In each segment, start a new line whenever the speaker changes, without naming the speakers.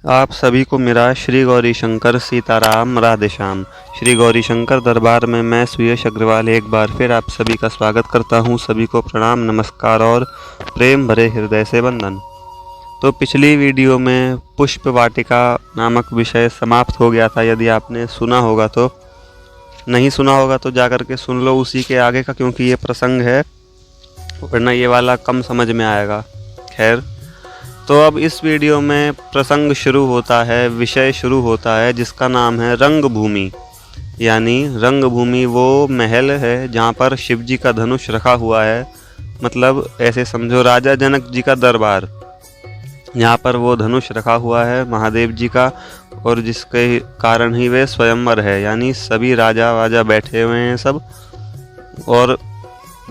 आप सभी को मेरा श्री गौरी शंकर सीताराम राधेश्याम। श्री गौरी शंकर दरबार में मैं सुयश अग्रवाल एक बार फिर आप सभी का स्वागत करता हूं। सभी को प्रणाम, नमस्कार और प्रेम भरे हृदय से वंदन। तो पिछली वीडियो में पुष्प वाटिका नामक विषय समाप्त हो गया था। यदि आपने सुना होगा तो, नहीं सुना होगा तो जाकर के सुन लो उसी के आगे का, क्योंकि ये प्रसंग है, वरना ये वाला कम समझ में आएगा। खैर, तो अब इस वीडियो में प्रसंग शुरू होता है, विषय शुरू होता है जिसका नाम है रंगभूमि। यानी रंगभूमि वो महल है जहाँ पर शिव जी का धनुष रखा हुआ है। मतलब ऐसे समझो राजा जनक जी का दरबार, यहाँ पर वो धनुष रखा हुआ है महादेव जी का, और जिसके कारण ही वे स्वयंवर है। यानी सभी राजा वाजा बैठे हुए हैं सब, और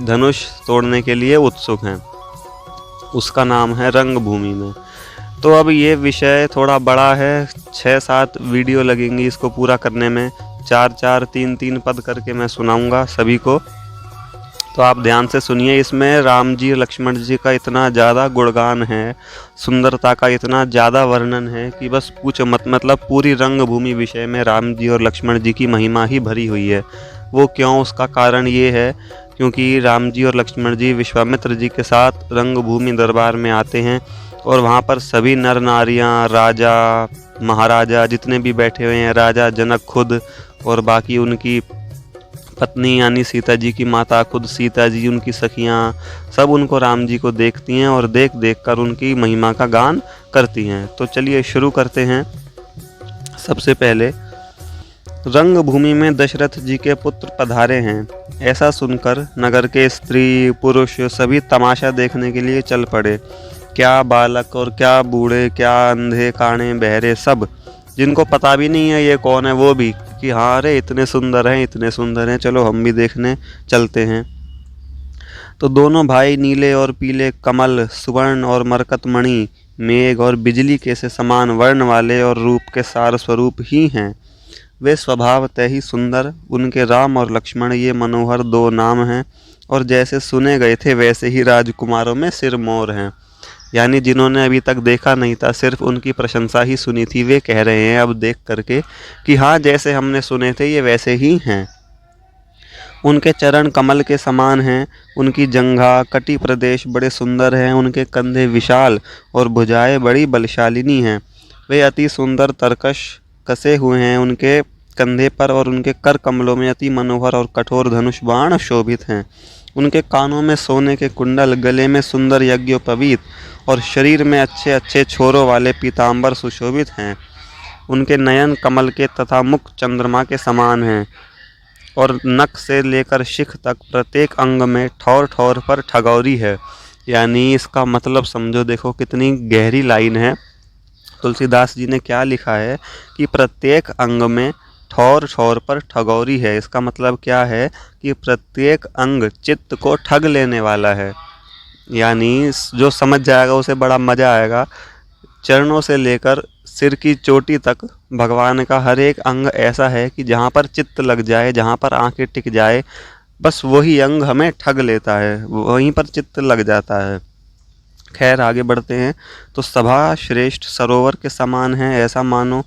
धनुष तोड़ने के लिए उत्सुक हैं। उसका नाम है रंगभूमि में। तो अब ये विषय थोड़ा बड़ा है, 6-7 वीडियो लगेंगी इसको पूरा करने में। 4-4, 3-3 पद करके मैं सुनाऊंगा सभी को, तो आप ध्यान से सुनिए। इसमें राम जी और लक्ष्मण जी का इतना ज़्यादा गुणगान है, सुंदरता का इतना ज़्यादा वर्णन है कि बस पूछो मत। मतलब पूरी रंगभूमि विषय में राम जी और लक्ष्मण जी की महिमा ही भरी हुई है। वो क्यों, उसका कारण ये है क्योंकि राम जी और लक्ष्मण जी विश्वामित्र जी के साथ रंगभूमि दरबार में आते हैं, और वहाँ पर सभी नर नारियाँ, राजा महाराजा जितने भी बैठे हुए हैं, राजा जनक खुद और बाकी उनकी पत्नी यानी सीता जी की माता खुद सीता जी, उनकी सखियाँ, सब उनको राम जी को देखती हैं और देख देख कर उनकी महिमा का गान करती हैं। तो चलिए शुरू करते हैं। सबसे पहले, रंगभूमि में दशरथ जी के पुत्र पधारे हैं। ऐसा सुनकर नगर के स्त्री पुरुष सभी तमाशा देखने के लिए चल पड़े। क्या बालक और क्या बूढ़े, क्या अंधे काणे बहरे, सब जिनको पता भी नहीं है ये कौन है, वो भी कि हाँ अरे इतने सुंदर हैं, इतने सुंदर हैं, चलो हम भी देखने चलते हैं। तो दोनों भाई नीले और पीले कमल, सुवर्ण और मरकतमणि, मेघ और बिजली के से समान वर्ण वाले और रूप के सार स्वरूप ही हैं। वे स्वभावतः ही सुंदर, उनके राम और लक्ष्मण ये मनोहर 2 नाम हैं, और जैसे सुने गए थे वैसे ही राजकुमारों में सिरमौर हैं। यानी जिन्होंने अभी तक देखा नहीं था, सिर्फ उनकी प्रशंसा ही सुनी थी, वे कह रहे हैं अब देख करके कि हाँ जैसे हमने सुने थे ये वैसे ही हैं। उनके चरण कमल के समान हैं, उनकी जंघा कटी प्रदेश बड़े सुंदर हैं, उनके कंधे विशाल और भुजाएं बड़ी बलशालिनी हैं। वे अति सुंदर तरकश कसे हुए हैं उनके कंधे पर, और उनके कर कमलों में अति मनोहर और कठोर धनुष बाण शोभित हैं। उनके कानों में सोने के कुंडल, गले में सुंदर यज्ञोपवीत और शरीर में अच्छे अच्छे छोरों वाले पीताम्बर सुशोभित हैं। उनके नयन कमल के तथा मुख चंद्रमा के समान हैं, और नख से लेकर शिख तक प्रत्येक अंग में ठौर ठौर पर ठगौरी है। यानी इसका मतलब समझो, देखो कितनी गहरी लाइन है। तुलसीदास जी ने क्या लिखा है कि प्रत्येक अंग में ठौर ठौर पर ठगौरी है। इसका मतलब क्या है कि प्रत्येक अंग चित्त को ठग लेने वाला है। यानी जो समझ जाएगा उसे बड़ा मज़ा आएगा। चरणों से लेकर सिर की चोटी तक भगवान का हर एक अंग ऐसा है कि जहाँ पर चित्त लग जाए, जहाँ पर आंखें टिक जाए, बस वही अंग हमें ठग लेता है, वहीं पर चित्त लग जाता है। खैर आगे बढ़ते हैं। तो सभा श्रेष्ठ सरोवर के समान है, ऐसा मानो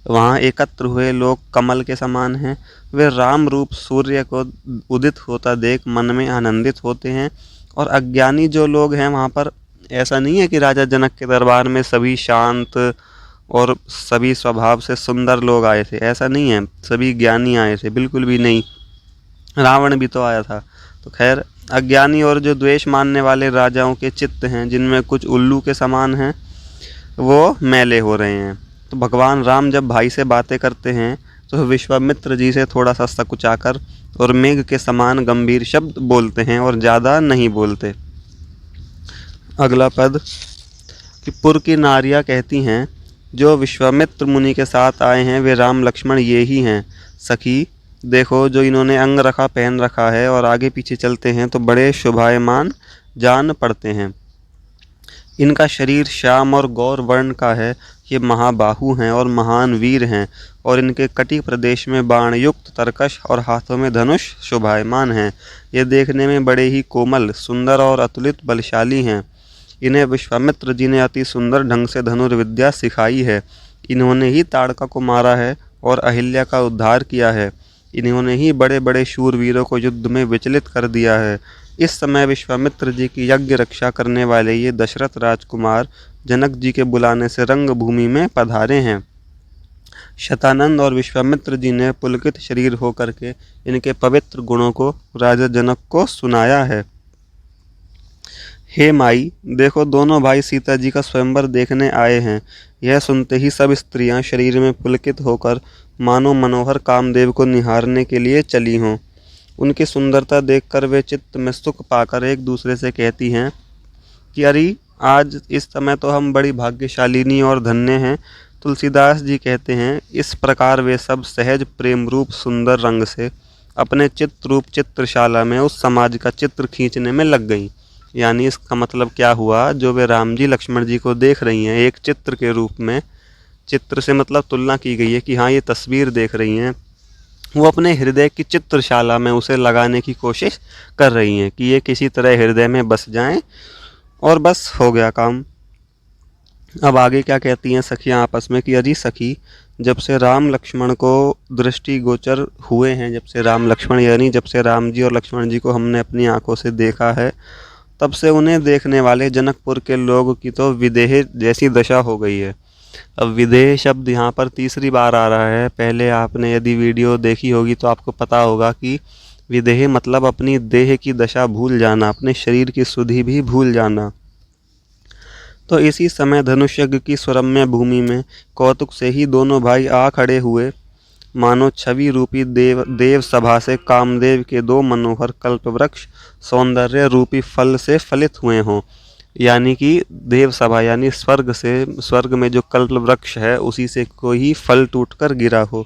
वहाँ एकत्र हुए लोग कमल के समान हैं। वे राम रूप सूर्य को उदित होता देख मन में आनंदित होते हैं। और अज्ञानी जो लोग हैं वहाँ पर, ऐसा नहीं है कि राजा जनक के दरबार में सभी शांत और सभी स्वभाव से सुंदर लोग आए थे, ऐसा नहीं है। सभी ज्ञानी आए थे, बिल्कुल भी नहीं। रावण भी तो आया था। तो खैर, अज्ञानी और जो द्वेष मानने वाले राजाओं के चित्त हैं, जिनमें कुछ उल्लू के समान हैं, वो मैले हो रहे हैं। तो भगवान राम जब भाई से बातें करते हैं तो विश्वामित्र जी से थोड़ा सा सकुचाकर और मेघ के समान गंभीर शब्द बोलते हैं, और ज़्यादा नहीं बोलते। अगला पद कि पुर की नारियाँ कहती हैं, जो विश्वामित्र मुनि के साथ आए हैं वे राम लक्ष्मण ये ही हैं। सखी देखो, जो इन्होंने अंग रखा पहन रखा है, और आगे पीछे चलते हैं तो बड़े शोभायमान जान पड़ते हैं। इनका शरीर श्याम और गौर वर्ण का है। ये महाबाहु हैं और महान वीर हैं, और इनके कटी प्रदेश में बाण युक्त तरकश और हाथों में धनुष शोभायमान हैं। ये देखने में बड़े ही कोमल, सुंदर और अतुलित बलशाली हैं। इन्हें विश्वामित्र जी ने अति सुंदर ढंग से धनुर्विद्या सिखाई है, इन्होंने ही ताड़का को मारा है और अहिल्या का उद्धार किया है। इन्होंने ही बड़े बड़े शूरवीरों को युद्ध में विचलित कर दिया है। इस समय विश्वामित्र जी की यज्ञ रक्षा करने वाले ये दशरथ राजकुमार जनक जी के बुलाने से रंग भूमि में पधारे हैं। शतानंद और विश्वामित्र जी ने पुलकित शरीर होकर के इनके पवित्र गुणों को राजा जनक को सुनाया है। हे माई, देखो दोनों भाई सीता जी का स्वयंवर देखने आए हैं। यह सुनते ही सब स्त्रियां शरीर में पुलकित होकर मानो मनोहर कामदेव को निहारने के लिए चली हों। उनकी सुंदरता देखकर वे चित्त में सुख पाकर एक दूसरे से कहती हैं कि अरे, आज इस समय तो हम बड़ी भाग्यशालिनी और धन्य हैं। तुलसीदास जी कहते हैं, इस प्रकार वे सब सहज प्रेम रूप सुंदर रंग से अपने चित्र रूप चित्रशाला में उस समाज का चित्र खींचने में लग गईं। यानी इसका मतलब क्या हुआ, जो वे राम जी लक्ष्मण जी को देख रही हैं एक चित्र के रूप में, चित्र से मतलब तुलना की गई है कि हाँ ये तस्वीर देख रही हैं, वो अपने हृदय की चित्रशाला में उसे लगाने की कोशिश कर रही हैं कि ये किसी तरह हृदय में बस जाएं और बस हो गया काम। अब आगे क्या कहती हैं सखियां आपस में कि अरे सखी, जब से राम लक्ष्मण को दृष्टिगोचर हुए हैं, जब से राम लक्ष्मण यानी जब से राम जी और लक्ष्मण जी को हमने अपनी आंखों से देखा है, तब से उन्हें देखने वाले जनकपुर के लोग की तो विदेह जैसी दशा हो गई है। अब विदेह शब्द यहाँ पर तीसरी बार आ रहा है। पहले आपने यदि वीडियो देखी होगी तो आपको पता होगा कि विदेह मतलब अपनी देह की दशा भूल जाना, अपने शरीर की सुधि भी भूल जाना। तो इसी समय धनुष यज्ञ की सुरम्य भूमि में कौतुक से ही दोनों भाई आ खड़े हुए, मानो छवि रूपी देव सभा से कामदेव के दो मनोहर कल्प वृक्ष सौंदर्य रूपी फल से फलित हुए हों। यानी कि देव सभा यानी स्वर्ग में जो कल्प वृक्ष है उसी से कोई फल टूटकर गिरा हो।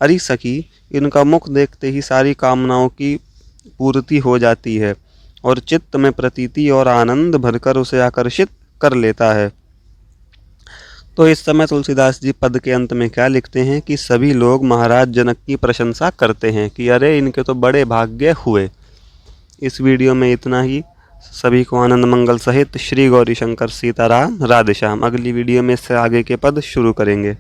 अरे सखी, इनका मुख देखते ही सारी कामनाओं की पूर्ति हो जाती है और चित्त में प्रतीति और आनंद भरकर उसे आकर्षित कर लेता है। तो इस समय तुलसीदास जी पद के अंत में क्या लिखते हैं कि सभी लोग महाराज जनक की प्रशंसा करते हैं कि अरे इनके तो बड़े भाग्य हुए। इस वीडियो में इतना ही। सभी को आनंद मंगल सहित श्री गौरी शंकर सीताराम राधेश्याम। अगली वीडियो में इससे आगे के पद शुरू करेंगे।